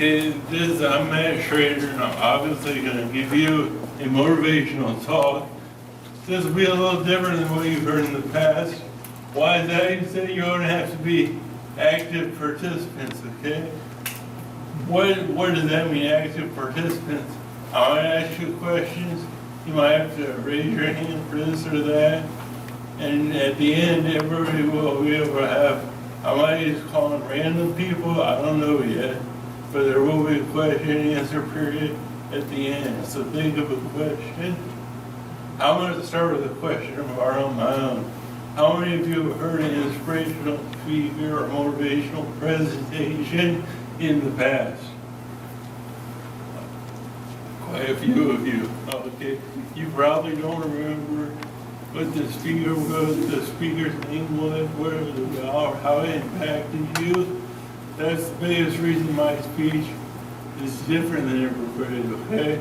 Okay, I'm Matt Schroeder, and I'm obviously going to give you a motivational talk. This will be a little different than what you've heard in the past. Why is that? You said you're going to have to be active participants, okay? What does that mean, active participants? I might ask you questions. You might have to raise your hand for this or that. And at the end, everybody will be able to have, I might just call them random people, I don't know yet. But there will be a question and answer period at the end. So think of a question. I'm going to start with a question of my own. How many of you have heard an inspirational speaker or motivational presentation in the past? Quite a few of you. Okay. You probably don't remember what the speaker was, the speaker's name was, where it was about, how it impacted you. That's the biggest reason my speech is different than everybody's, okay?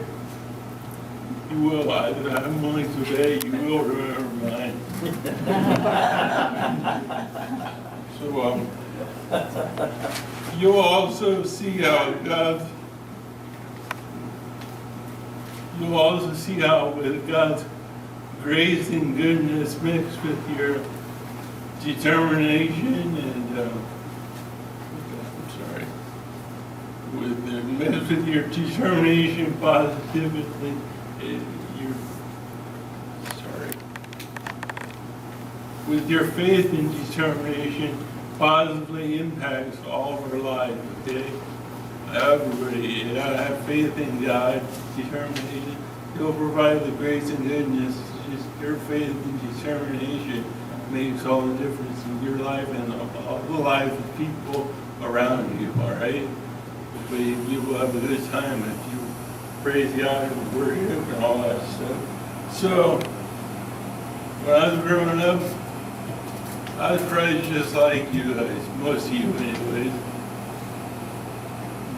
You will, I'm willing to bet you will remember mine. So, you'll also see how with God's grace and goodness mixed with your determination and, with your determination, positively, with your faith and determination, positively impacts all of our lives, okay? Everybody, you gotta have faith in God, determination. He'll provide the grace and goodness. Just your faith and determination makes all the difference in your life and all the lives of people around you, all right? But you will have a good time if you praise God and worship and all that stuff. So, when I was growing up, I was raised just like you guys, most of you anyways.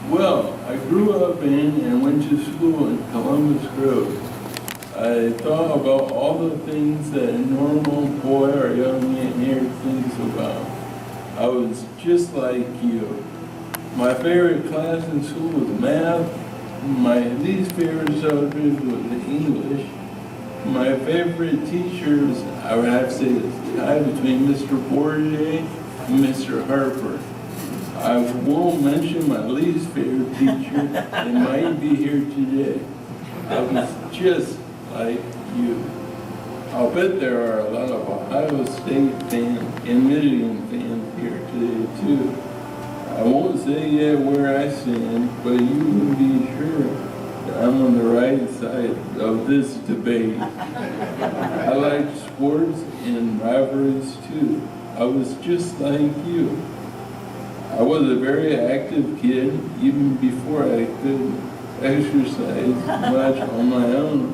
Well, I grew up in and went to school in Columbus Grove. I thought about all the things that a normal boy or young man here thinks about. I was just like you. My favorite class in school was math. My least favorite subject was English. My favorite teachers, I would have to say, is a tie between Mr. Bourget and Mr. Harper. I won't mention my least favorite teacher. They might be here today. I was just like you. I'll bet there are a lot of Ohio State fans and Michigan fans here today too. I won't say yet where I stand, but you can be sure that I'm on the right side of this debate. I like sports and rivalries too. I was just like you. I was a very active kid even before I could exercise much on my own.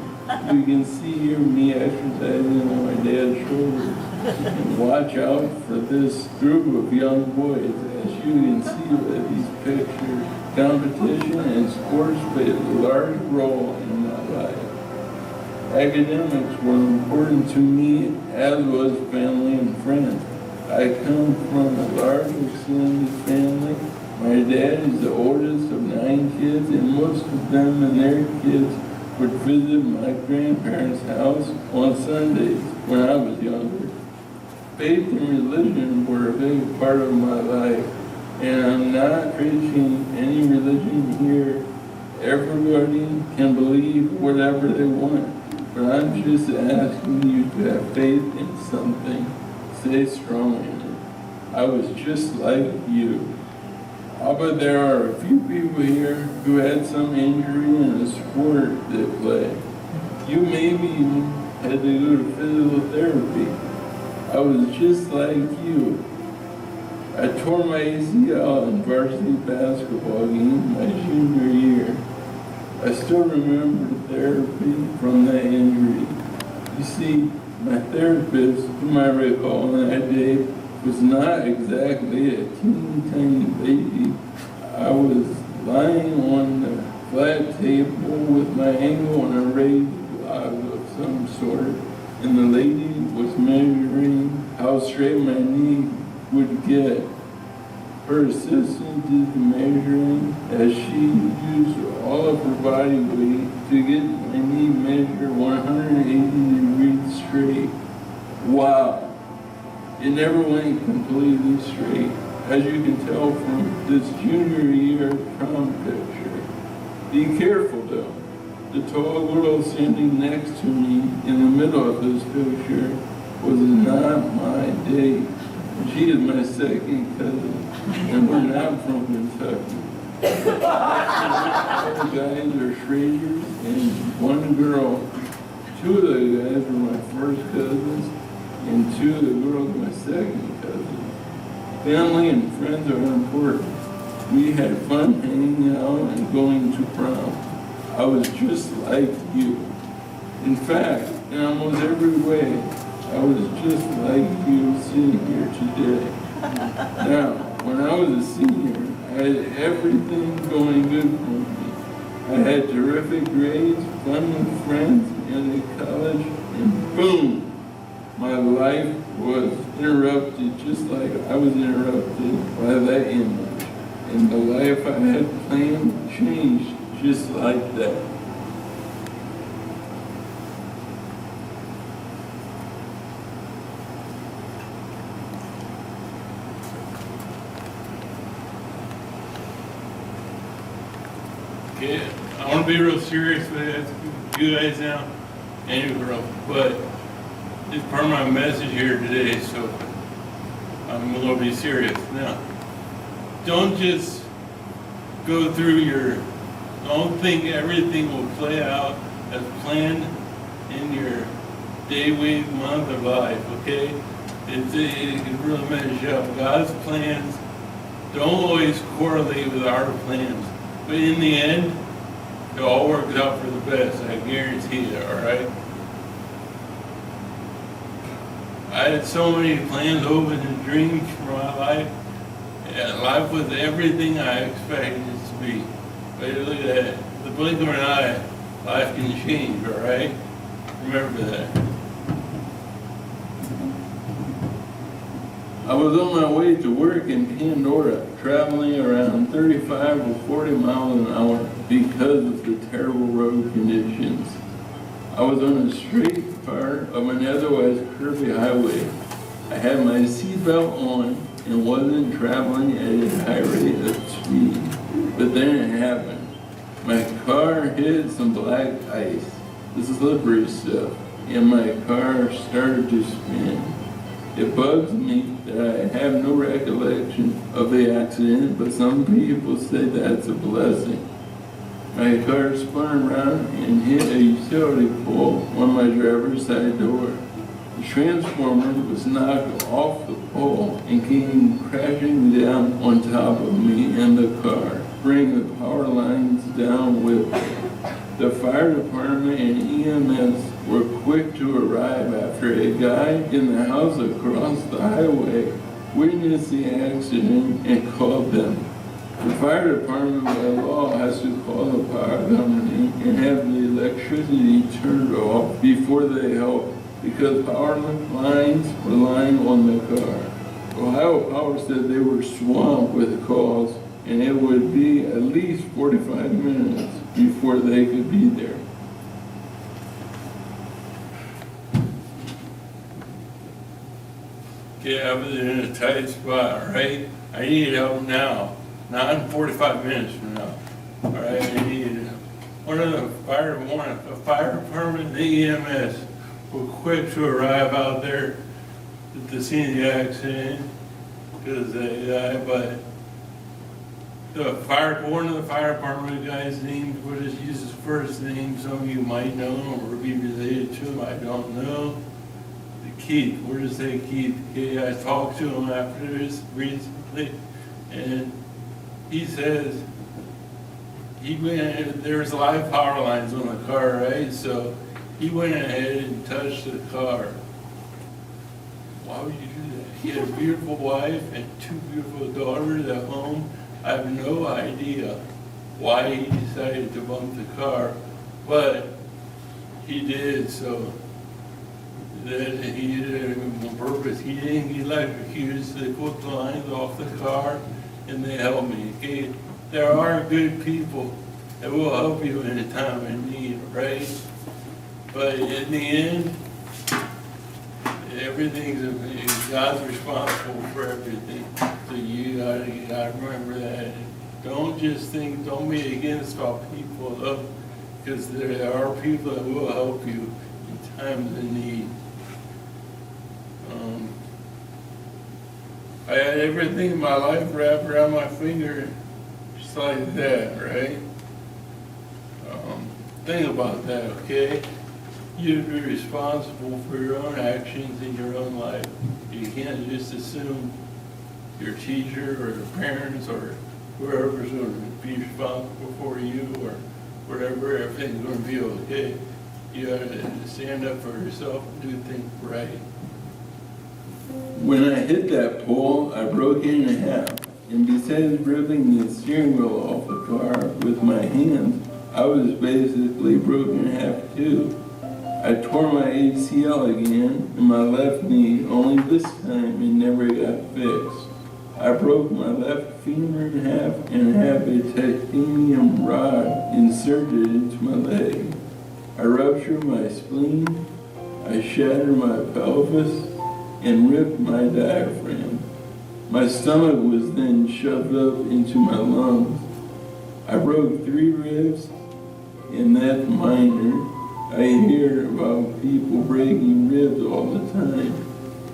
You can see here me exercising on my dad's shoulder. And watch out for this group of young boys. As you can see with these pictures, competition and sports played a large role in my life. Academics were important to me, as was family and friends. I come from a large extended family. My dad is the oldest of 9 kids, and most of them and their kids would visit my grandparents' house on Sundays when I was younger. Faith and religion were a big part of my life, and I'm not preaching any religion here. Everybody can believe whatever they want, but I'm just asking you to have faith in something. Stay strong in it. I was just like you. But there are a few people here who had some injury in a sport they play. You maybe even had to go to physical therapy. I was just like you. I tore my ACL in varsity basketball game my junior year. I still remember the therapy from that injury. You see, my therapist, whom I recall that day, was not exactly a teeny tiny lady. I was lying on the flat table with my ankle on a raised block of some sort, and the lady was measuring how straight my knee would get. Her assistant did the measuring as she used all of her body weight to get my knee measured 180 degrees straight. Wow! It never went completely straight, as you can tell from this junior year prom picture. Be careful though. The tall girl standing next to me in the middle of this picture was not my date. She is my second cousin, and we're not from Kentucky. All the guys are Schroeders, and one girl. Two of the guys were my first cousins, and two of the girls my second cousins. Family and friends are important. We had fun hanging out and going to prom. I was just like you. In fact, in almost every way, I was just like you sitting here today. Now, when I was a senior, I had everything going good for me. I had terrific grades, fun with friends, and at college, and boom! My life was interrupted just like I was interrupted by that image. And the life I had planned changed just like that. Okay, I want to be real serious with you guys now and you girl, but it's part of my message here today, so I'm going to be serious. Now, don't just go through don't think everything will play out as planned in your day, week, month of life, okay? It can really mess you up. God's plans don't always correlate with our plans. But in the end, it all works out for the best, I guarantee it, all right? I had so many plans, hopes, and dreams for my life, and life was everything I expected it to be. But look at that, the blink of an eye, life can change, all right? Remember that. I was on my way to work in Pandora, traveling around 35 or 40 miles an hour because of the terrible road conditions. I was on a straight part of an otherwise curvy highway. I had my seatbelt on and wasn't traveling at a high rate of speed. But then it happened. My car hit some black ice, the slippery stuff, and my car started to spin. It bugs me that I have no recollection of the accident, but some people say that's a blessing. My car spun around and hit a utility pole on my driver's side door. The transformer was knocked off the pole and came crashing down on top of me and the car, bringing the power lines down with it. The fire department and EMS were quick to arrive after a guy in the house across the highway witnessed the accident and called them. The fire department by law has to call the power company and have the electricity turned off before they help because power lines were lying on the car. Ohio Power said they were swamped with calls and it would be at least 45 minutes before they could be there. Okay, I was in a tight spot, right? I needed help now, not in 45 minutes from now. All right, I needed one of the fire department, the EMS were quick to arrive out there at the scene of the accident because but one of the fire department guys' names, we'll just use his first name. Some of you might know him or be related to him. I don't know. Keith, we'll just say Keith. Okay, I talked to him after this recently, and he says there's live power lines on the car, right? So he went ahead and touched the car. Why would you do that? He had a beautiful wife and two beautiful daughters at home. I have no idea why he decided to bump the car, but he did. So that he did it on purpose. He didn't electrocute the hook lines off the car, and they help me, okay? There are good people that will help you in a time of need, right? But in the end, God's responsible for everything. So you gotta remember that. Don't be against all people, though, because there are people that will help you in times of need. I had everything in my life wrapped around my finger, just like that, right? Think about that, okay? You'd be responsible for your own actions in your own life. You can't just assume your teacher or your parents or whoever's going to be responsible for you or whatever, everything's going to be okay. You got to stand up for yourself and do things right. When I hit that pole, I broke it in half, and besides ripping the steering wheel off the car with my hands, I was basically broken in half too. I tore my ACL again in my left knee, only this time it never got fixed. I broke my left femur in half and have a titanium rod inserted into my leg. I ruptured my spleen, I shattered my pelvis, and ripped my diaphragm. My stomach was then shoved up into my lungs. I broke 3 ribs, and that's minor. I hear about people breaking ribs all the time,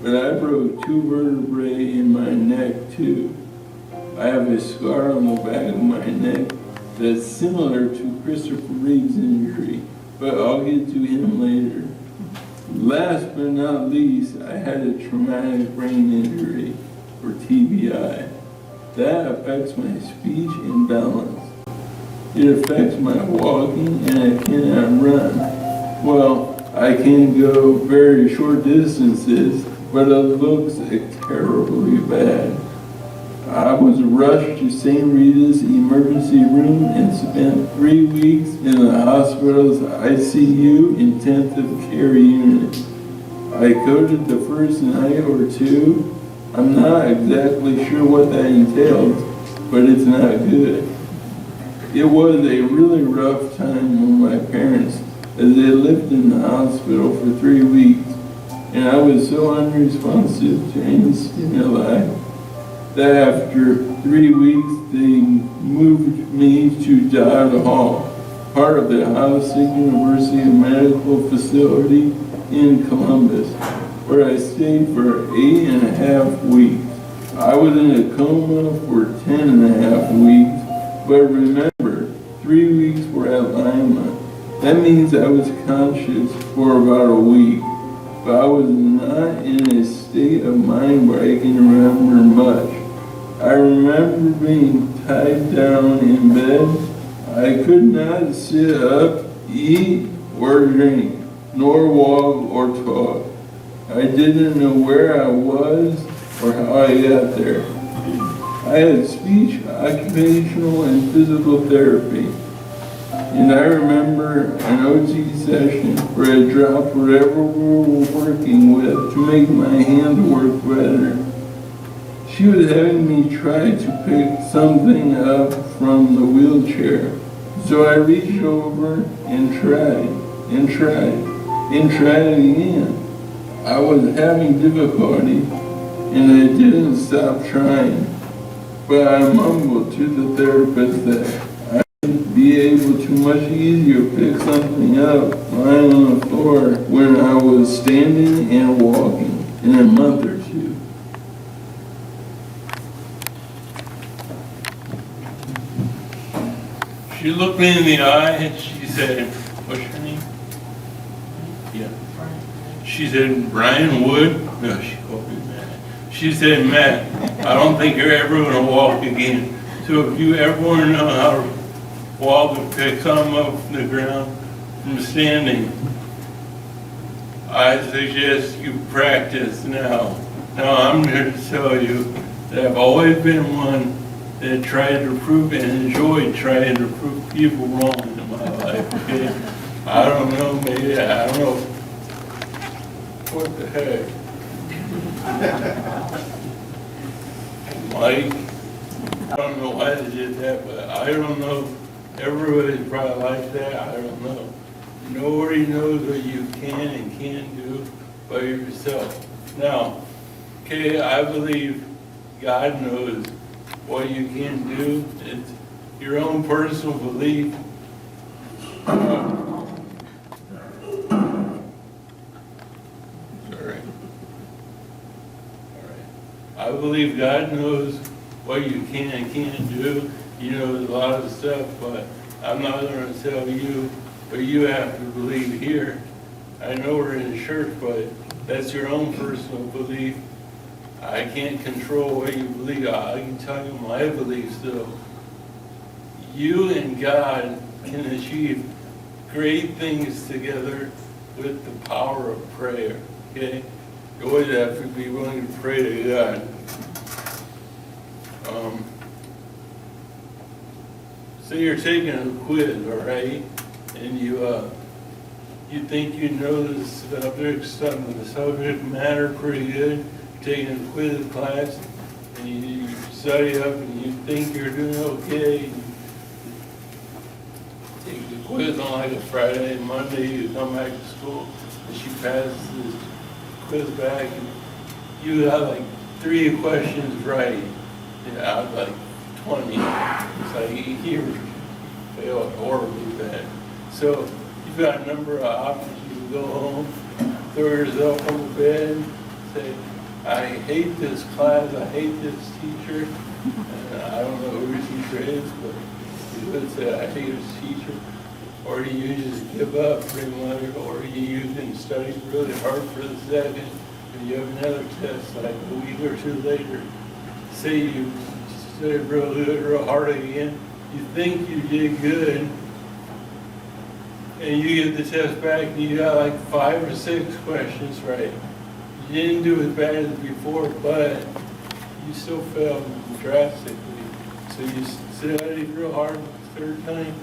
but I broke 2 vertebrae in my neck too. I have a scar on the back of my neck that's similar to Christopher Reeve's injury, but I'll get to him later. Last but not least, I had a traumatic brain injury, or TBI. That affects my speech and balance. It affects my walking and I cannot run. Well, I can go very short distances, but it looks terribly bad. I was rushed to St. Rita's emergency room and spent 3 weeks in the hospital's ICU intensive care unit. I coded the first night or 2. I'm not exactly sure what that entails, but it's not good. It was a really rough time with my parents as they lived in the hospital for 3 weeks, and I was so unresponsive to any stimuli that after 3 weeks they moved me to Dodd Hall, part of the Howard University Medical Facility in Columbus, where I stayed for 8.5 weeks. I was in a coma for 10.5 weeks, but remember, 3 weeks were at Lima. That means I was conscious for about a week, but I was not in a state of mind where I can remember much. I remember being tied down in bed. I could not sit up, eat, or drink, nor walk or talk. I didn't know where I was or how I got there. I had speech, occupational, and physical therapy. And I remember an OT session where I dropped whatever we were working with to make my hands work better. She was having me try to pick something up from the wheelchair. So I reached over and tried, and tried, and tried again. I was having difficulty, and I didn't stop trying. But I mumbled to the therapist that I'd be able to much easier pick something up lying on the floor when I was standing and walking in a month or 2. She looked me in the eye and she said, what's your name? Yeah. She said, Brian Wood? No, she called me Matt. She said, Matt, I don't think you're ever going to walk again. So if you ever want to know how to walk and pick something up from the ground from standing, I suggest you practice now. Now I'm here to tell you that I've always been one that tried to prove and enjoyed trying to prove people wrong in my life, okay? I don't know, maybe, I don't know. What the heck? Mike, I don't know why they did that, but I don't know. Everybody's probably like that. I don't know. Nobody knows what you can and can't do by yourself. Now, okay, I believe God knows what you can do. It's your own personal belief. Sorry. All right. I believe God knows what you can and can't do. He knows a lot of stuff, but I'm not going to tell you what you have to believe here. I know we're in church, but that's your own personal belief. I can't control what you believe. I can tell you my beliefs, though. You and God can achieve great things together with the power of prayer, okay? You always have to be willing to pray to God. Say you're taking a quiz, all right? And you think you know the subject matter pretty good. You're taking a quiz class, and you study up, and you think you're doing okay. You take the quiz on like a Friday, Monday, you come back to school, and she passes this quiz back, and you got like 3 questions right. Yeah, I was like 20. It's like you failed horribly bad. So you've got a number of options. You can go home, throw yourself on the bed, say, I hate this class, I hate this teacher. And I don't know who your teacher is, but you could say, I hate this teacher. Or you just give up pretty much, or you can study really hard for the second, and you have another test like a week or 2 later. Say you studied real good, real hard again, you think you did good, and you get the test back and you got like 5 or 6 questions right. You didn't do as bad as before, but you still failed drastically. So you studied real hard the 3rd time,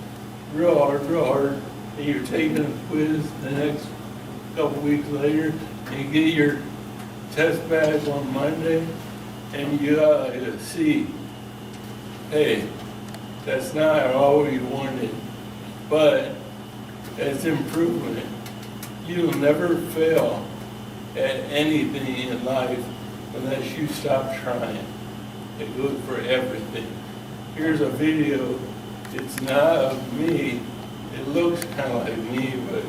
real hard, and you're taking a quiz the next couple weeks later, and you get your test back on Monday, and you got like a C. Hey, that's not all you wanted, but it's improvement. You'll never fail at anything in life unless you stop trying. It goes for everything. Here's a video. It's not of me. It looks kind of like me, but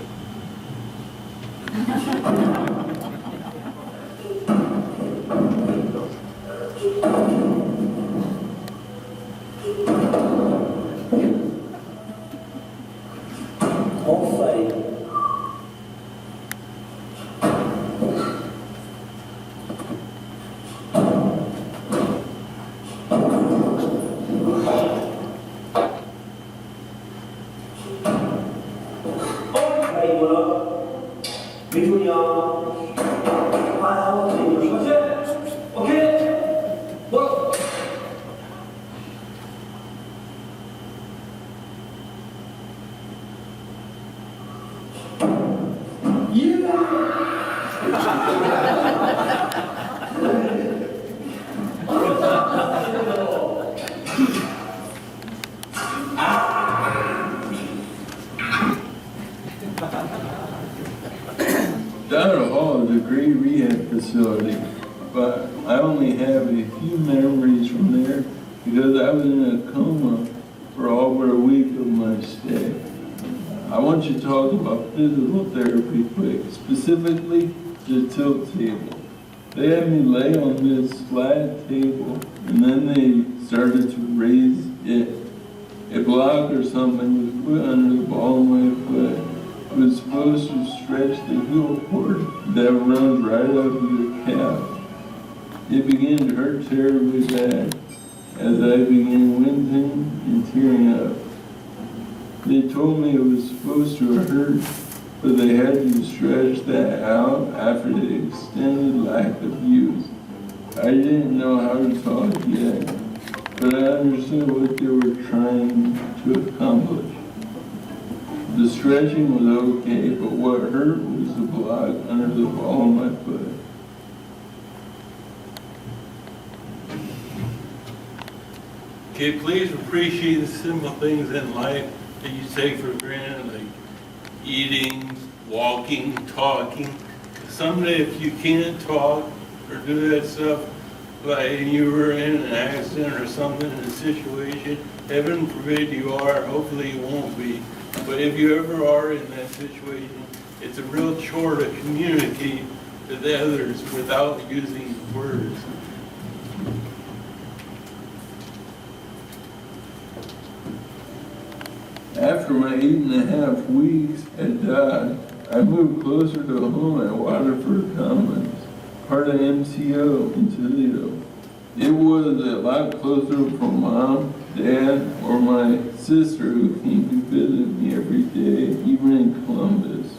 Donner Hall is a great rehab facility, but I only have a few memories from there because I was in a coma for over a week of my stay. I want you to talk about physical therapy quick, specifically the tilt table. They had me lay on this flat table, and then they started to raise it. A block or something was put under the ball of my foot. It was supposed to stretch the heel cord that runs right up to your calf. It began to hurt terribly bad as I began wincing and tearing up. They told me it was supposed to hurt, but they had to stretch that out after the extended lack of use. I didn't know how to talk yet, but I understood what they were trying to accomplish. The stretching was okay, but what hurt was the block under the ball of my foot. Okay, please appreciate the simple things in life that you take for granted, like eating, walking, talking. Someday if you can't talk or do that stuff, like you were in an accident or something in a situation, heaven forbid you are, hopefully you won't be. But if you ever are in that situation, it's a real chore to communicate to the others without using words. After my 8.5 weeks had died, I moved closer to home at Waterford Commons, part of MCO in Toledo. It was a lot closer from Mom, Dad, or my sister who came to visit me every day, even in Columbus.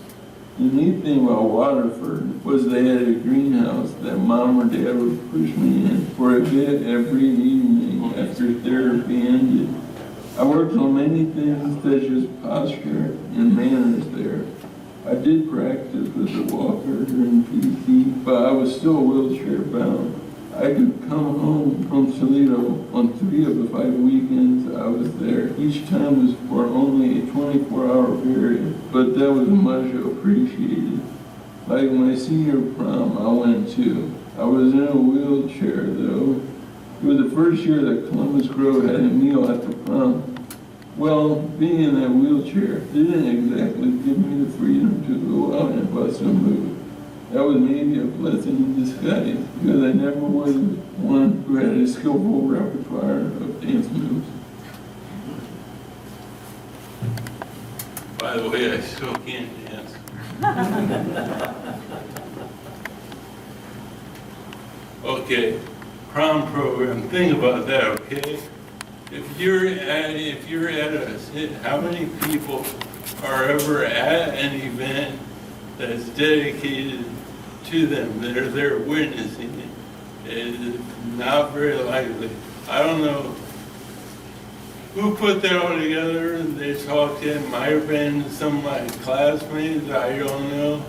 The neat thing about Waterford was they had a greenhouse that Mom or Dad would push me in for a bit every evening after therapy ended. I worked on many things such as posture and manners there. I did practice with the walker during PT, but I was still wheelchair bound. I could come home from Toledo on 3 of the 5 weekends I was there. Each time was for only a 24-hour period, but that was much appreciated. Like my senior prom I went to. I was in a wheelchair though. It was the first year that Columbus Grove had a meal at the prom. Well, being in that wheelchair didn't exactly give me the freedom to go out and bust a move. That was maybe a blessing in disguise, because I never was one who had a skillful repertoire of dance moves. By the way, I still can't dance. Okay, prom program, think about that, okay? If you're at a, how many people are ever at an event that's dedicated to them, that are there witnessing it? It's not very likely. I don't know who put that all together. They talked, it might have been some of my classmates, I don't know.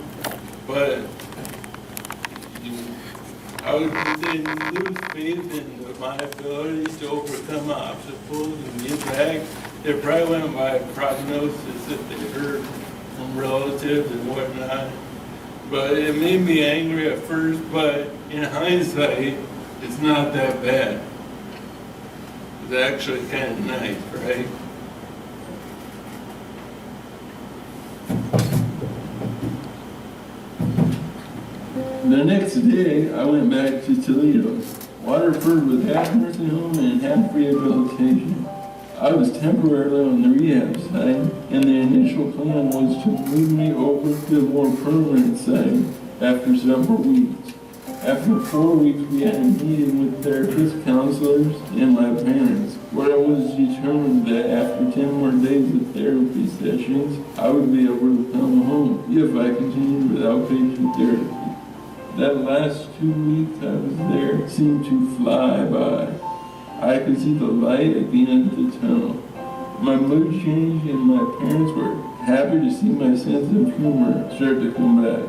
But how did they lose faith in my abilities to overcome obstacles and get back? They probably went by prognosis that they heard from relatives and whatnot. But it made me angry at first, but in hindsight, it's not that bad. It's actually kind of nice, right? The next day, I went back to Toledo. Waterford was half nursing home and half rehabilitation. I was temporarily on the rehab side, and the initial plan was to move me over to the more permanent side after several weeks. After 4 weeks, we had a meeting with therapists, counselors, and my parents, where it was determined that after 10 more days of therapy sessions, I would be able to come home if I continued with outpatient therapy. That last 2 weeks I was there seemed to fly by. I could see the light at the end of the tunnel. My mood changed and my parents were happy to see my sense of humor start to come back.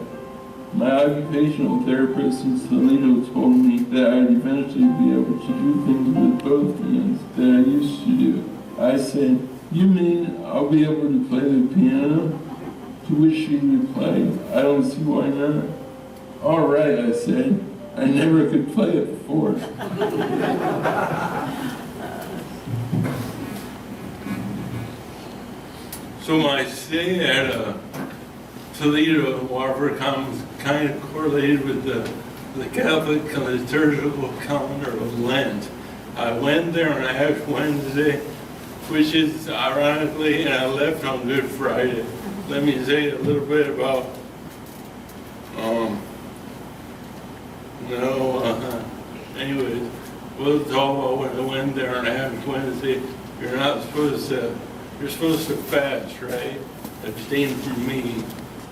My occupational therapist in Toledo told me that I'd eventually be able to do things with both hands that I used to do. I said, "You mean I'll be able to play the piano?" To which she replied, "I don't see why not." "All right," I said. I never could play it before. So my stay at Toledo and Waterford Commons kind of correlated with the Catholic liturgical calendar of Lent. I went there on Ash Wednesday, which is ironically, and I left on Good Friday. Let me say a little bit about anyways, we'll talk about when I went there on Ash Wednesday. You're supposed to fast, right? Abstain from meat.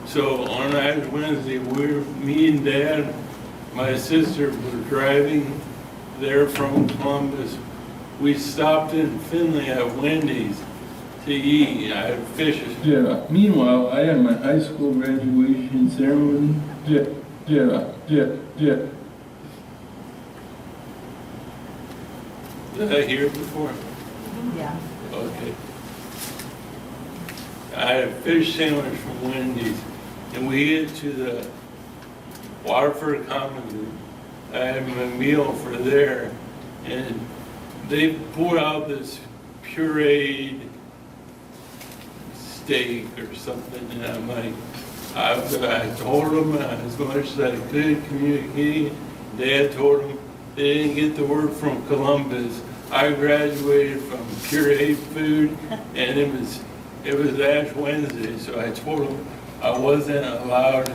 So on Ash Wednesday, me and Dad, my sister were driving there from Columbus. We stopped in Finley at Wendy's to eat. I had fish. Yeah. Meanwhile, I had my high school graduation ceremony. Did I hear it before? Yeah. Okay. I had a fish sandwich from Wendy's, and we get to the Waterford Commons. I had my meal for there, and they pulled out this pureed steak or something, and I'm like, I told them as much as I could communicate. Dad told them they didn't get the word from Columbus. I graduated from pureed food, and it was Ash Wednesday, so I told them I wasn't allowed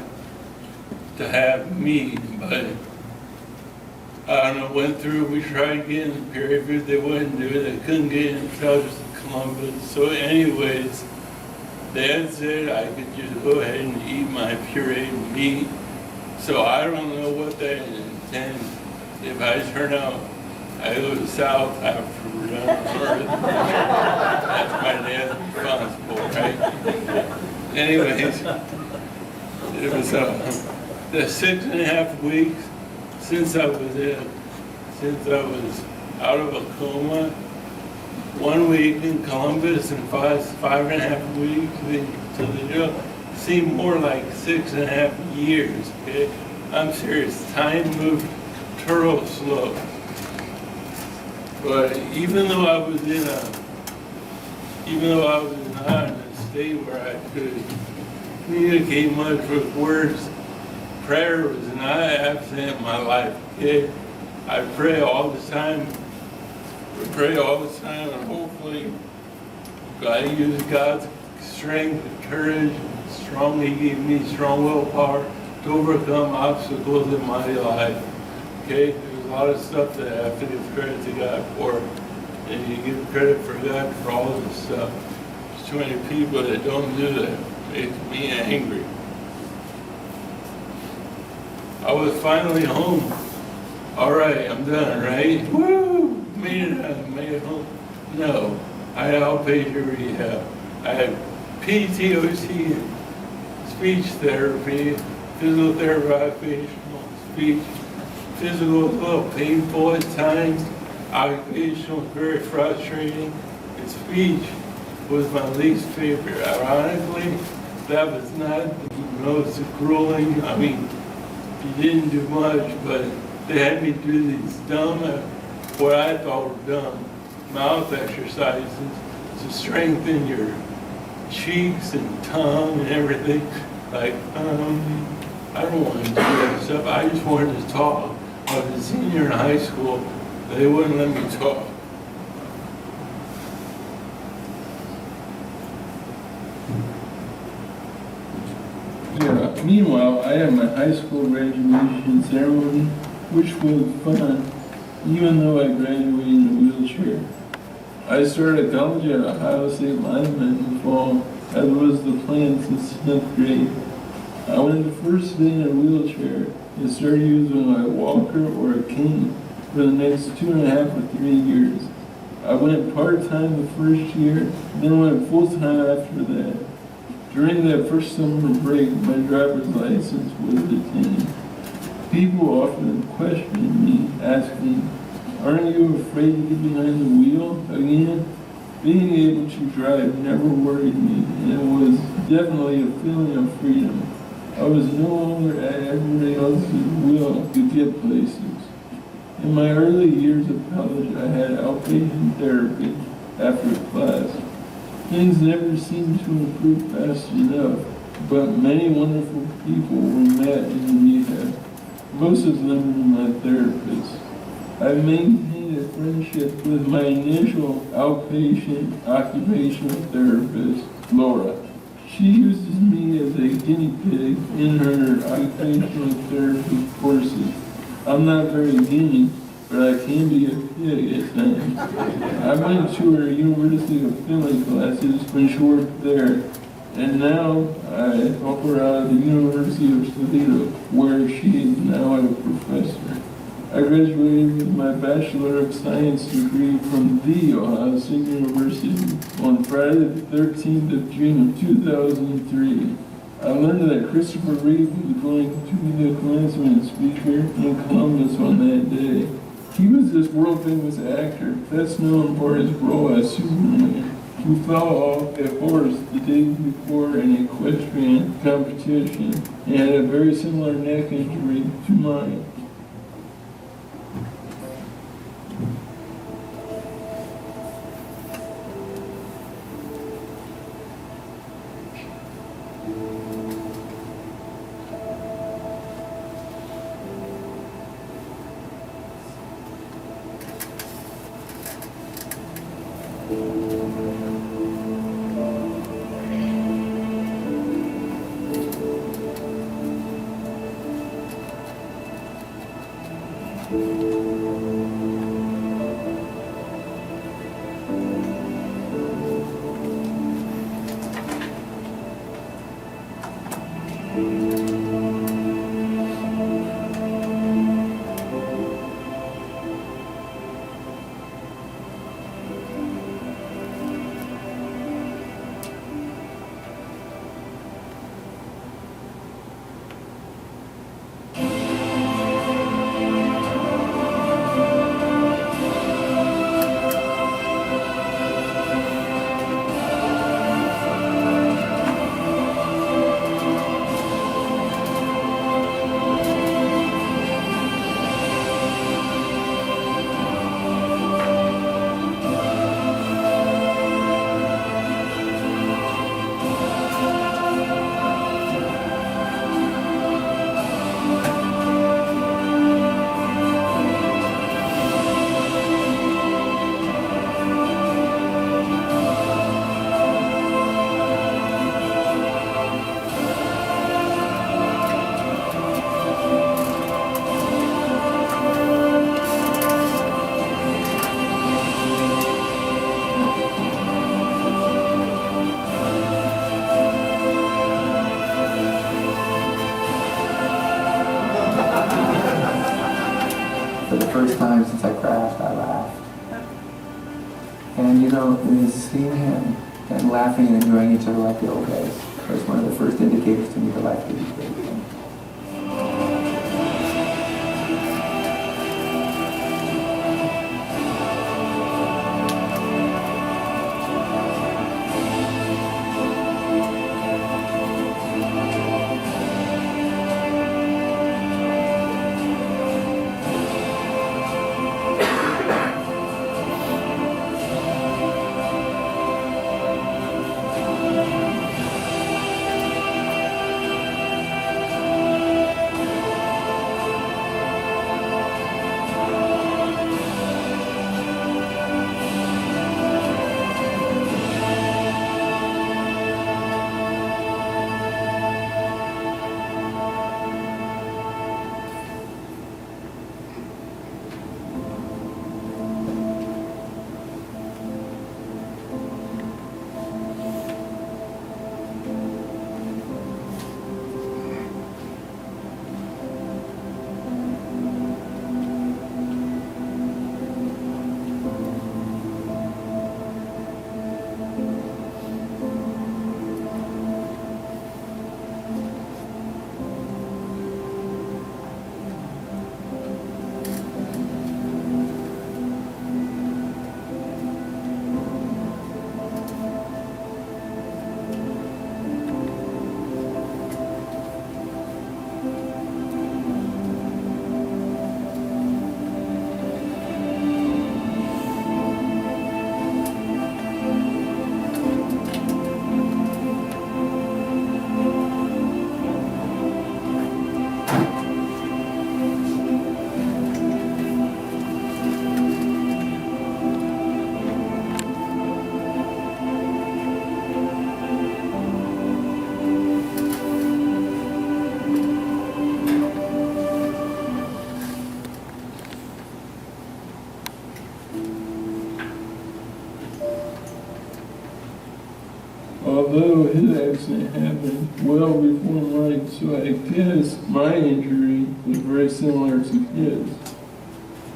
to have meat, but I don't know, went through, we tried getting pureed food, they wouldn't do it, they couldn't get in touch with Columbus. So anyways, Dad said I could just go ahead and eat my pureed meat. So I don't know what that intends. If I turn out I go south after we're done with Earth, that's my dad's responsible, right? Anyways, it was the 6.5 weeks since I was out of a coma. 1 week in Columbus and 5.5 weeks to the jail seemed more like 6.5 years. Okay, I'm serious. Time moved turtle slow. But even though I was not in a state where I could communicate much with words, prayer was not absent in my life. Okay, I pray all the time. We pray all the time, and hopefully God used God's strength and courage and strongly gave me strong willpower to overcome obstacles in my life. Okay, there's a lot of stuff that I have to give credit to God for, and you give credit for God for all of this stuff. There's too many people that don't do that. It makes me angry. I was finally home. All right, I'm done, right? Woo! Made it home. No, I had outpatient rehab. I had PTOC, speech therapy, physical therapy, occupational speech. Physical was a little painful at times. Occupational was very frustrating. And speech was my least favorite. Ironically, that was not the most grueling. I mean, you didn't do much, but they had me do these dumb, what I thought were dumb, mouth exercises to strengthen your cheeks and tongue and everything. Like, I don't want to do that stuff. I just wanted to talk. I was a senior in high school. They wouldn't let me talk. Yeah. Meanwhile, I had my high school graduation ceremony, which was fun, even though I graduated in a wheelchair. I started college at Ohio State lineman in the fall, as was the plan since 10th grade. I went the first day in a wheelchair and started using my walker or a cane for the next 2.5 or 3 years. I went part-time the first year, then went full-time after that. During that first summer break, my driver's license was detained. People often questioned me, asking, "Aren't you afraid to get behind the wheel again?" Being able to drive never worried me, and it was definitely a feeling of freedom. I was no longer at everybody else's will to get places. In my early years of college, I had outpatient therapy after class. Things never seemed to improve fast enough, but many wonderful people were met in rehab. Most of them were my therapists. I maintained a friendship with my initial outpatient occupational therapist, Laura. She uses me as a guinea pig in her occupational therapy courses. I'm not very guinea, but I can be a pig at times. I went to her University of Philly classes when she worked there, and now I help her out at the University of Toledo, where she is now a professor. I graduated with my Bachelor of Science degree from the Ohio State University on Friday the 13th of June of 2003. I learned that Christopher Reeve was going to be the commencement speaker in Columbus on that day. He was this world-famous actor, best known for his role as Superman, who fell off a horse the day before an equestrian competition and had a very similar neck injury to mine. For the first time since I crashed, I laughed. And you know, it was seeing him and laughing and enjoying each other like the old days was one of the first indicators to me that life could be great again. Although his accident happened well before mine, so I guess my injury was very similar to his.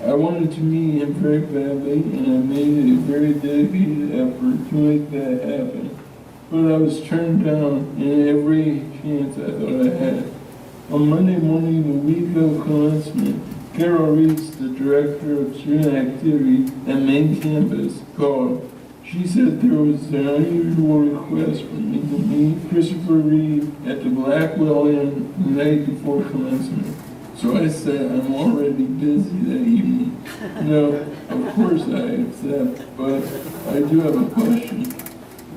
I wanted to meet him very badly, and I made a very dedicated effort to make that happen. But I was turned down in every chance I thought I had. On Monday morning, the week of commencement, Carol Reese, the director of student activity at main campus, called. She said there was an unusual request for me to meet Christopher Reeve at the Blackwell Inn the night before commencement. So I said, I'm already busy that evening. No, of course I accept, but I do have a question.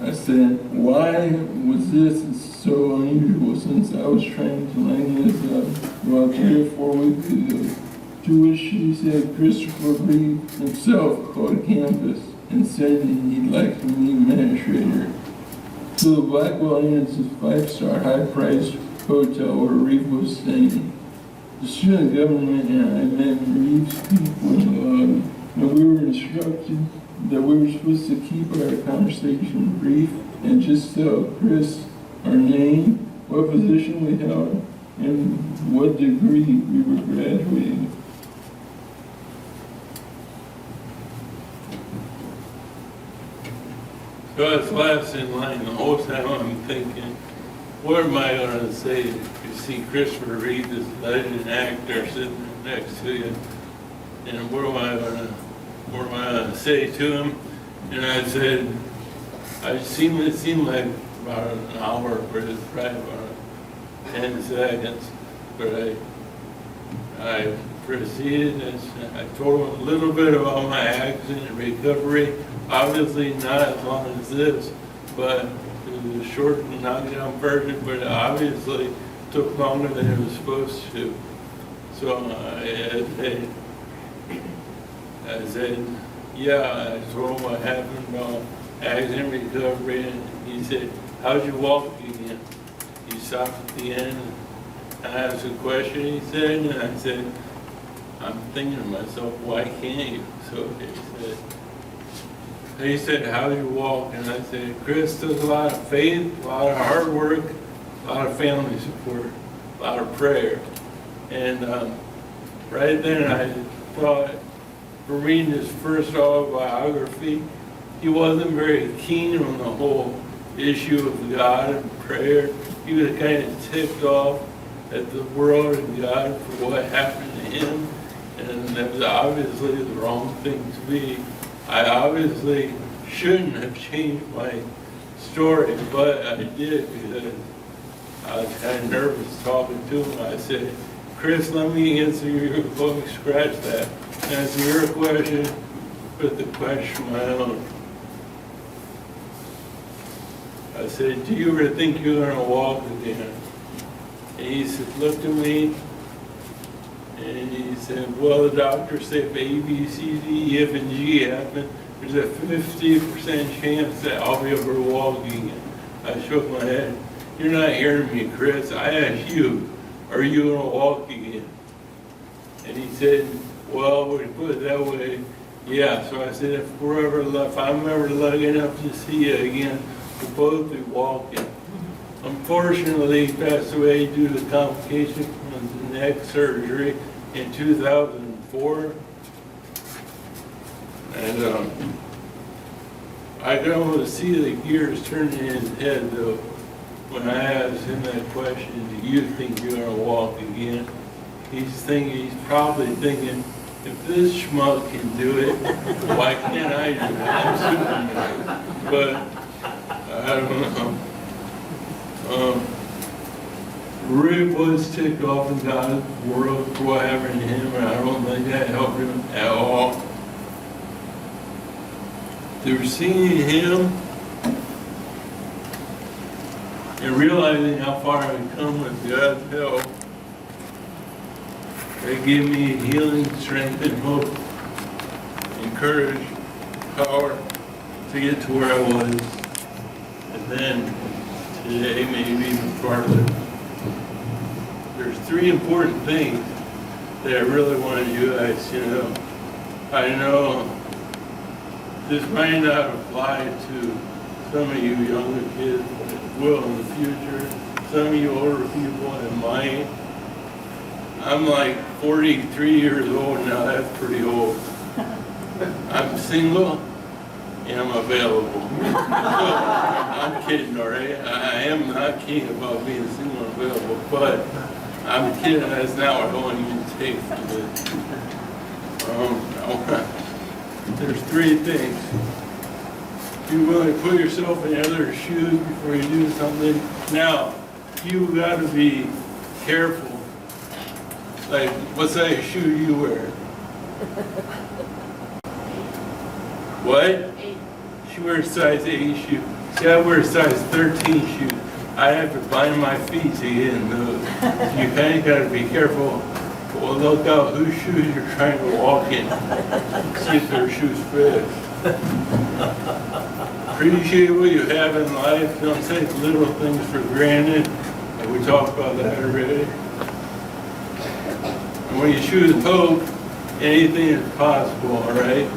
I said, why was this so unusual since I was trying to line this up about 3 or 4 weeks ago? To which she said Christopher Reeve himself called campus and said he'd like to meet Matt Schroeder. So the Blackwell Inn is a 5-star high-priced hotel where Reeve was staying. The student government and I met Reeve's people in the lobby, and we were instructed that we were supposed to keep our conversation brief and just tell Chris our name, what position we held, and what degree we were graduating. So I was last in line the whole time. I'm thinking, what am I going to say? You see Christopher Reeve, this legend actor, sitting next to you, and what am I going to say to him? And I said, it seemed like about an hour, but it's probably about 10 seconds. But I proceeded, and I told him a little bit about my accident and recovery. Obviously not as long as this, but it was a short and knockdown version, but it obviously took longer than it was supposed to. So I said, yeah, I told him what happened about accident recovery, and he said, how'd you walk again? He stopped at the end, and I asked a question, he said, and I said, I'm thinking to myself, why can't you? So he said, how do you walk? And I said, Chris, there's a lot of faith, a lot of hard work, a lot of family support, a lot of prayer. And right then I thought, from reading his first autobiography, he wasn't very keen on the whole issue of God and prayer. He was kind of ticked off at the world and God for what happened to him. And that was obviously the wrong thing to be. I obviously shouldn't have changed my story, but I did because I was kind of nervous talking to him. I said, Chris, let me answer your question, scratch that. Answer your question, but the question of my own. I said, do you ever think you're going to walk again? And he said, looked at me, and he said, well, the doctors say if A, B, C, D, E, F, and G happen, there's a 50% chance that I'll be able to walk again. I shook my head. You're not hearing me, Chris. I asked you, are you going to walk again? And he said, well, we put it that way, yeah. So I said, if I'm ever lucky enough to see you again, we'll both be walking. Unfortunately, he passed away due to complications from the neck surgery in 2004. And I could almost see the gears turning in his head, though, when I asked him that question, do you think you're going to walk again? He's probably thinking, if this schmuck can do it, why can't I do it? I'm Superman. But I don't know. Rick was ticked off in God's world for what happened to him, and I don't think that helped him at all. Through seeing him and realizing how far I've come with God's help, they gave me healing, strength, and hope, and courage, power to get to where I was. And then today, maybe even farther. There's 3 important things that I really wanted you guys to know. I know this might not apply to some of you younger kids, but it will in the future. Some of you older people, it might. I'm like 43 years old now, that's pretty old. I'm single and I'm available. I'm kidding, all right? I am not kidding about being single and available, but I'm kidding, that's not what I want you to take for this. There's three things. You really put yourself in other shoes before you do something. Now, you got to be careful. Like, what size shoe you wear? What? 8. She wears size 8 shoe. See, I wear size 13 shoes. I have to bind my feet to get in those. You kind of got to be careful. Well, look out whose shoes you're trying to walk in. See if their shoes fit. Appreciate what you have in life. Don't take little things for granted. And we talked about that already. And when you choose hope, anything is possible, all right?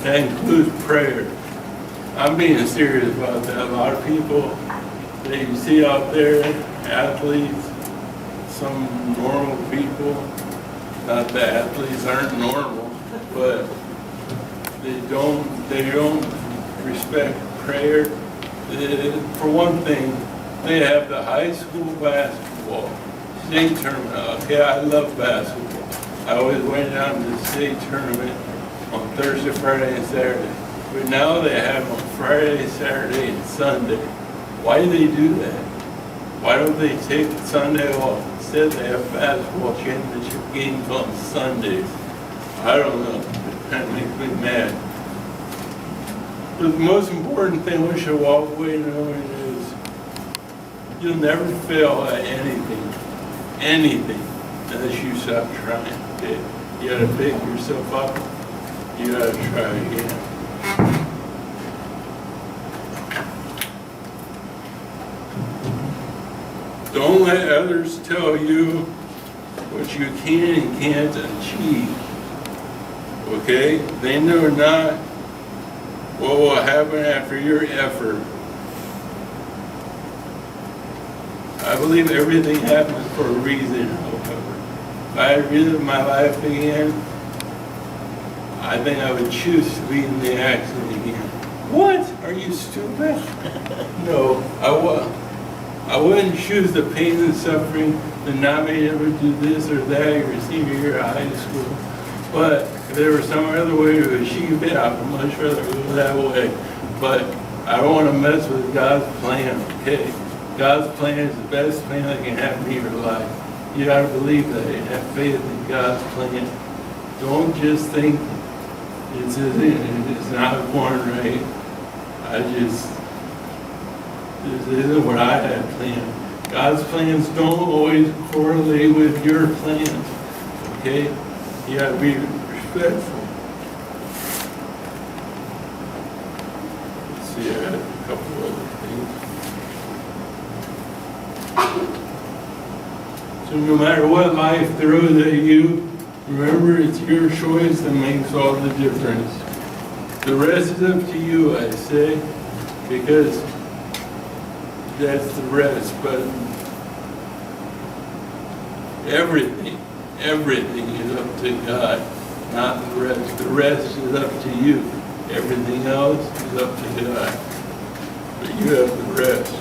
That includes prayer. I'm being serious about that. A lot of people that you see out there, athletes, some normal people, not that athletes aren't normal, but they don't respect prayer. For one thing, they have the high school basketball state tournament. Okay, I love basketball. I always went down to the state tournament on Thursday, Friday, and Saturday. But now they have on Friday, Saturday, and Sunday. Why do they do that? Why don't they take Sunday off? Instead, they have basketball championship games on Sundays. I don't know. It kind of makes me mad. But the most important thing we should walk away knowing is you'll never fail at anything, unless you stop trying. Okay? You gotta pick yourself up. You gotta try again. Don't let others tell you what you can and can't achieve. Okay? They know not what will happen after your effort. I believe everything happens for a reason, however. If I relive my life again, I think I would choose to be in the accident again. What? Are you stupid? No, I wouldn't choose the pain and suffering to not be able to do this or that your senior year of high school. But if there was some other way to achieve it, I would much rather go that way. But I don't want to mess with God's plan, okay? God's plan is the best plan that can happen in your life. You got to believe that and have faith in God's plan. Don't just think it's not going right. This isn't what I had planned. God's plans don't always correlate with your plans, okay? You gotta be respectful. Let's see, I had a couple other things. So no matter what life throws at you, remember it's your choice that makes all the difference. The rest is up to you, I say, because that's the rest, but everything is up to God, not the rest. The rest is up to you. Everything else is up to God, but you have the rest.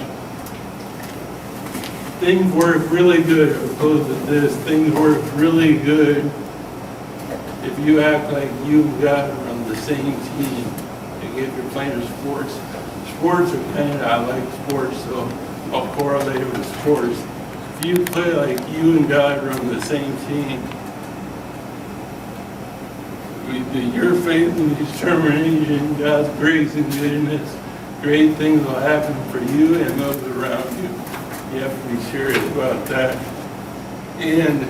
Things work really good, opposed to this, things work really good if you act like you and God are on the same team. And if you're playing sports, sports are kind of, I like sports, so I'll correlate it with sports. If you play like you and God are on the same team, with your faith and determination, God's grace and goodness, great things will happen for you and those around you. You have to be serious about that. And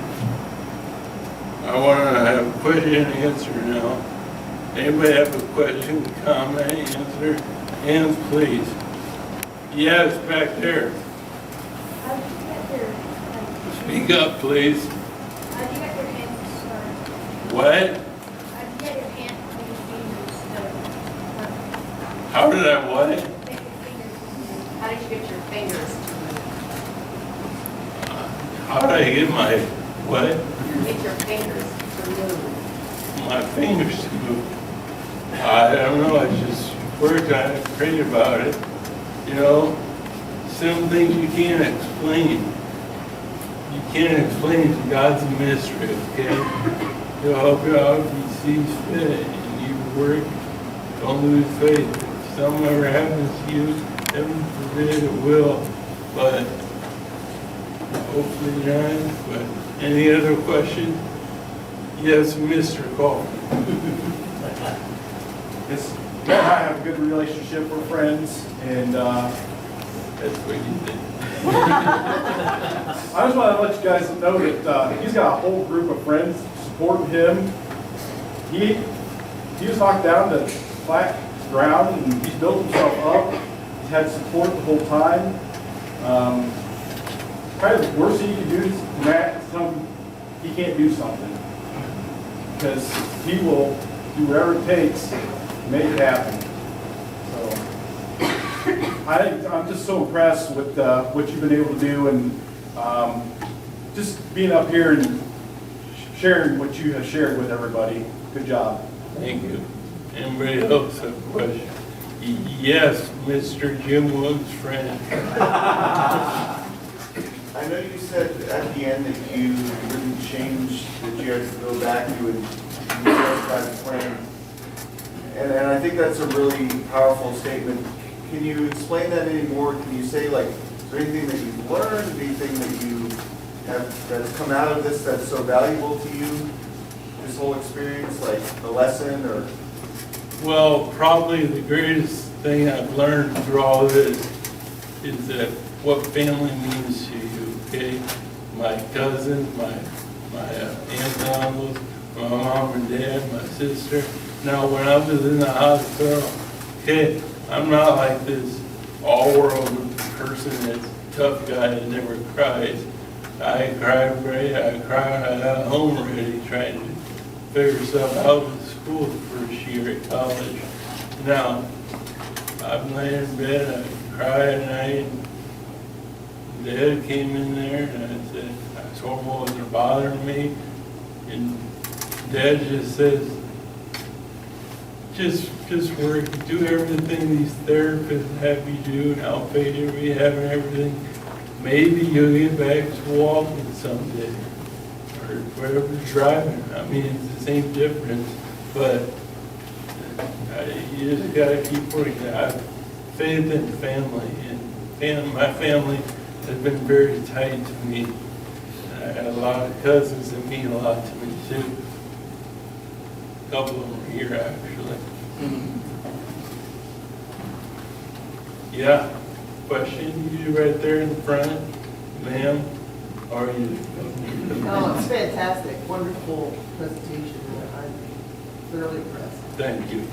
I want to have a question and answer now. Anybody have a question, comment, answer? Hands, please. Yes, back there. How did you get your, Speak up, please. how did you get your hands to start? What? How did you get your hands and your fingers to How did I what? make your fingers? How did you get your fingers to How did I get my what? move? Get your fingers to move. My fingers to move. I don't know, I just worked on it, prayed about it. You know, some things you can't explain. you can't explain it. God's a mystery, okay? He'll help you out if he sees fit, and you work, don't lose faith. If something ever happens to you, heaven forbid it will, but hopefully not. But any other questions? Yes, Mr. Cole. Yes, Matt and I have a good relationship, we're friends, and That's what you think. I just want to let you guys know that he's got a whole group of friends supporting him. He was knocked down to flat ground, and he's built himself up. He's had support the whole time. Probably the worst thing you can do is Matt is tell him he can't do something, because he will do whatever it takes to make it happen. So I'm just so impressed with what you've been able to do, and just being up here and sharing what you have shared with everybody. Good job. Thank you. Anybody else have a question? Yes, Mr. Jim Wood's friend. I know you said at the end that you wouldn't change, that you had to go back, you would justify the plan. And I think that's a really powerful statement. Can you explain that any more? Can you say, like, is there anything that you've learned, anything that you have that's come out of this that's so valuable to you, this whole experience, like the lesson or? Well, probably the greatest thing I've learned through all of this is that what family means to you, okay? My cousins, my aunts and uncles, my mom and dad, my sister. Now, when I was in the hospital, okay, I'm not like this all-world person that's a tough guy that never cries. I cried great, I got home already trying to figure stuff out in school the first year at college. Now, I'm laying in bed, I cry at night. Dad came in there and I said, I told him what was bothering me. And Dad just says, just work, do everything these therapists have you do, and outpatient rehab and everything. Maybe you'll get back to walking someday, or whatever's driving. I mean, it's the same difference, but you just gotta keep working. I have faith in family, and my family has been very tight to me. I had a lot of cousins that mean a lot to me too. A couple of them are here actually. Yeah, question, you right there in the front, ma'am, are you? Oh, it's fantastic, wonderful presentation, I'm thoroughly impressed. Thank you.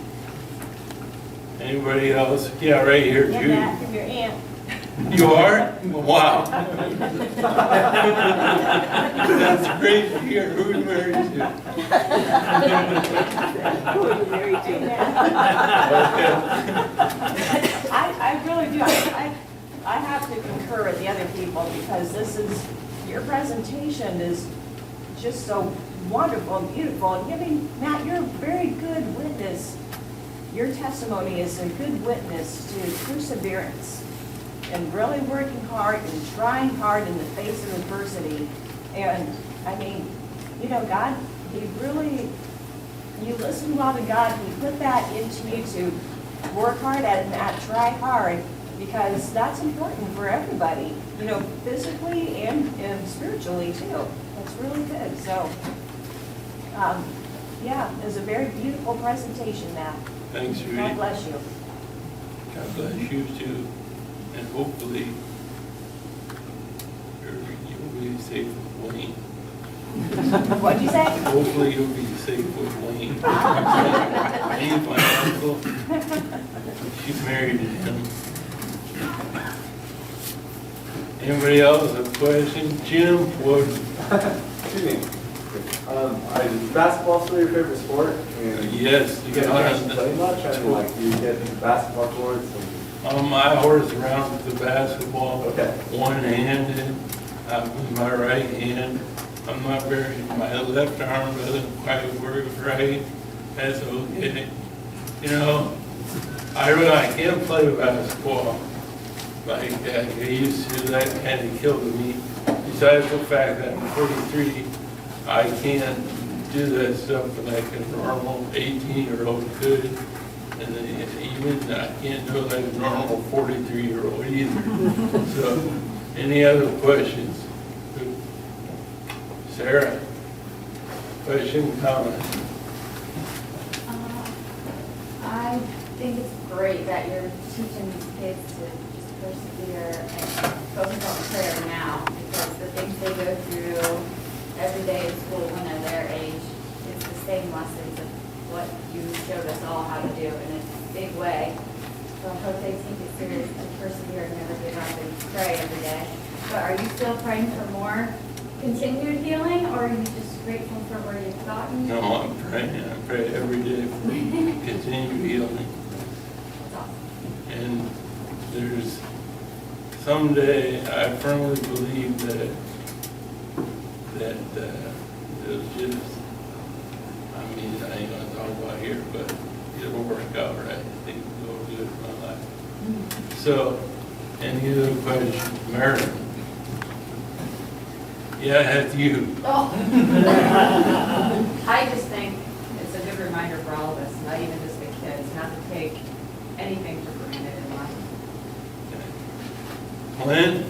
Anybody else? Yeah, right here, Get Judy. that from your aunt. You are? Wow. That's great to hear. Who's married to? Who are you married to? Okay. I really do. I have to concur with the other people because your presentation is just so wonderful and beautiful. And giving, Matt, you're a very good witness. Your testimony is a good witness to perseverance and really working hard and trying hard in the face of adversity. And I mean, you know, God, you listen well to God, He put that into you to work hard at it, Matt, try hard, because that's important for everybody, you know, physically and spiritually too. That's really good. So, yeah, it was a very beautiful presentation, Matt. Thanks, Judy. God bless you. God bless you too. And hopefully, you'll be safe with Wayne. What'd you say? Hopefully you'll be safe with Wayne. Wayne's my uncle. She's married to him. Anybody else have a question? Jim, what? Excuse me. Is basketball still your favorite sport? Yes. You guys actually play much? I mean, like, you get into basketball courts and... I horse around with the basketball, Okay. one-handed, with my right hand. I'm not very, my left arm doesn't quite work right. That's okay. You know, I can't play basketball like I used to. That kind of killed me. You besides the fact that I'm 43, I can't do that stuff like a normal 18-year-old could. And then even I can't do it like a normal 43-year-old either. So, any other questions? Sarah? Question, comment? I think it's great that you're teaching these kids to just persevere and focus on prayer now, because the things they go through every day at school when they're their age, it's the same lessons of what you showed us all how to do in a big way. So I hope they take it serious and persevere and never give up and pray every day. But are you still praying for more continued healing, or are you just grateful for where you've gotten? No, I'm praying. I pray every day for continued healing. That's awesome. And there's someday, I firmly believe that it'll just, I mean, I ain't gonna talk about here, but it'll work out right. I think it'll go good in my life. So, any other questions? Marilyn? Yeah, that's you. Oh. I just think it's a good reminder for all of us, not even just the kids, not to take anything for granted in life. Clint?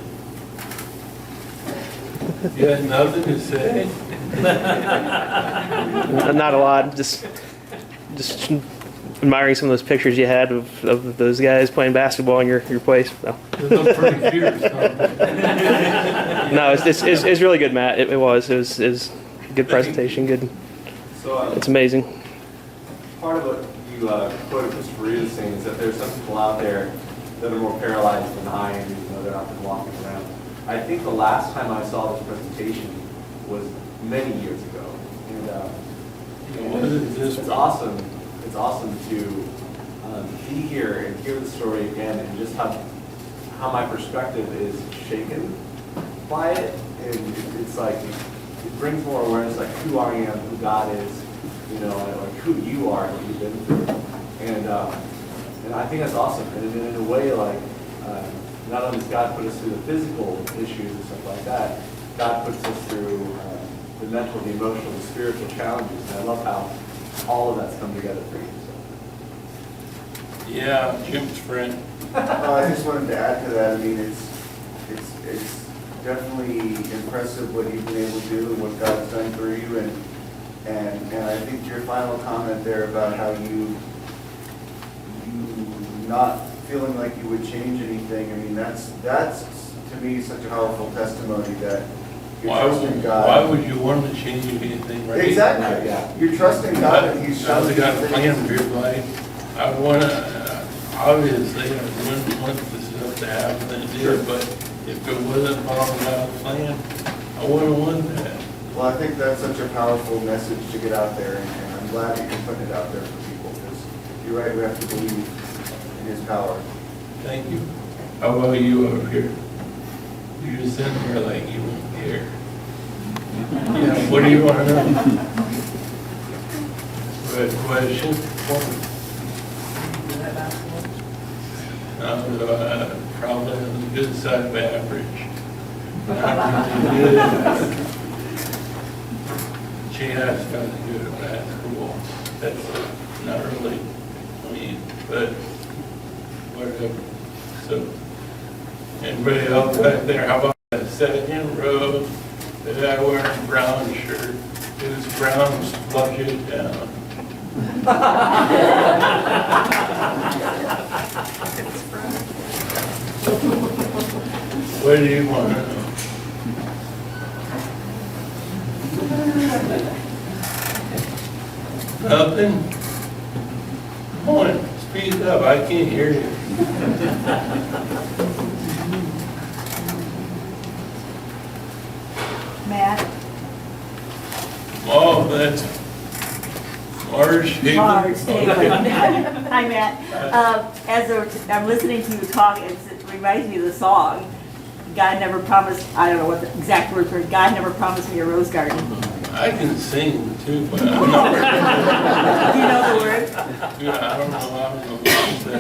You had nothing to say? Not a lot, just admiring some of those pictures you had of those guys playing basketball in your place. So. They look pretty fierce, don't they? No, it's really good, Matt. It was a good presentation. Good. So It's amazing. part of what you quoted Mr. Schroeder saying is that there's some people out there that are more paralyzed than I am, even though they're not been walking around. I think the last time I saw this presentation was many years ago, and it's awesome. It's awesome to be here and hear the story again, and just how my perspective is shaken by it. And it's like it brings more awareness, like who I am, who God is, you know, like who you are, what you've been through, and I think that's awesome. And in a way, like not only does God put us through the physical issues and stuff like that, God puts us through the mental, the emotional, the spiritual challenges. And I love how all of that's come together for you. So. Yeah, Jim's friend. I just wanted to add to that. I mean, it's definitely impressive what you've been able to do and what God's done for you. And I think your final comment there about how you not feeling like you would change anything. I mean, that's to me such a powerful testimony that you're trusting God. Why would you want to change anything, right? Exactly. Yeah. You're trusting God, and He's God's showing got a you plan things. for your life. I want to, obviously, I wouldn't want this stuff to happen, and it did, but if it wasn't part of God's plan, I wouldn't want that. Well, I think that's such a powerful message to get out there, and I'm glad that you're putting it out there for people, because you're right, we have to believe in His power. Thank you. How about you over here? You're just sitting there like you won't care. Yeah, what do you want to know? Good question. Probably on the good side of average. Not really good. She has gotten good at basketball. That's not really, I mean, but whatever. So, anybody else back there? How about that second row? The guy wearing a brown shirt, his brown flush it down. What do you want to know? Nothing? Come on, speak up, I can't hear you. Matt? Oh, that's Marge Haven. Marge Haven. Okay. Hi, Matt. I'm listening to you talk, it reminds me of the song, God never promised, I don't know what the exact words were, God never promised me a rose garden. I can sing too, but I'm not. Do you know the words? Yeah, I don't know how I'm going to say it.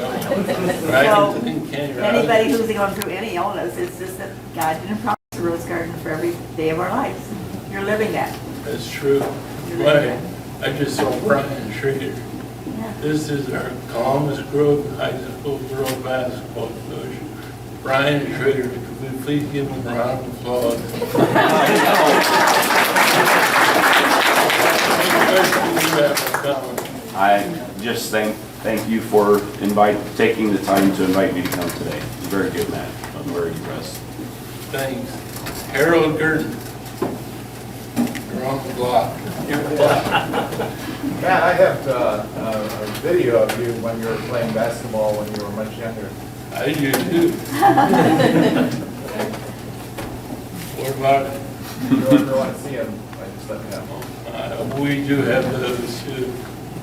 But I can sing, can't you? Anybody who's going through any illness, it's just that God didn't promise a to Rose Garden for every day of our lives. You're living that. That's true. You're living Right. I just saw Brian Schroeder. Yeah. This is our Columbus Grove High School girls basketball coach, Brian Schroeder. Could we please give him a round of applause? I just thank you for taking the time to invite me to come today. It's very good, Matt. I'm very impressed. Thanks. Harold Gurdon. You're on the block. Matt, I have a video of you when you were playing basketball when you were much younger. I do too. What about it? If you ever want to see him, just let me know. We do have those too,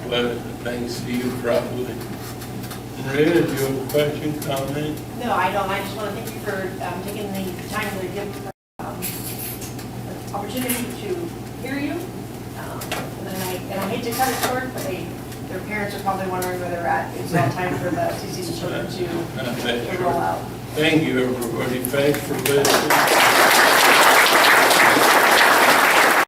but thanks to you probably. Rita, do you have a question, comment? No, I don't. I just want to thank you for taking the time to give the opportunity to hear you. And I hate to cut it short, but their parents are probably wondering where they're at. It's all time for the CC's children to roll out. Thank you, everybody. Thanks for listening.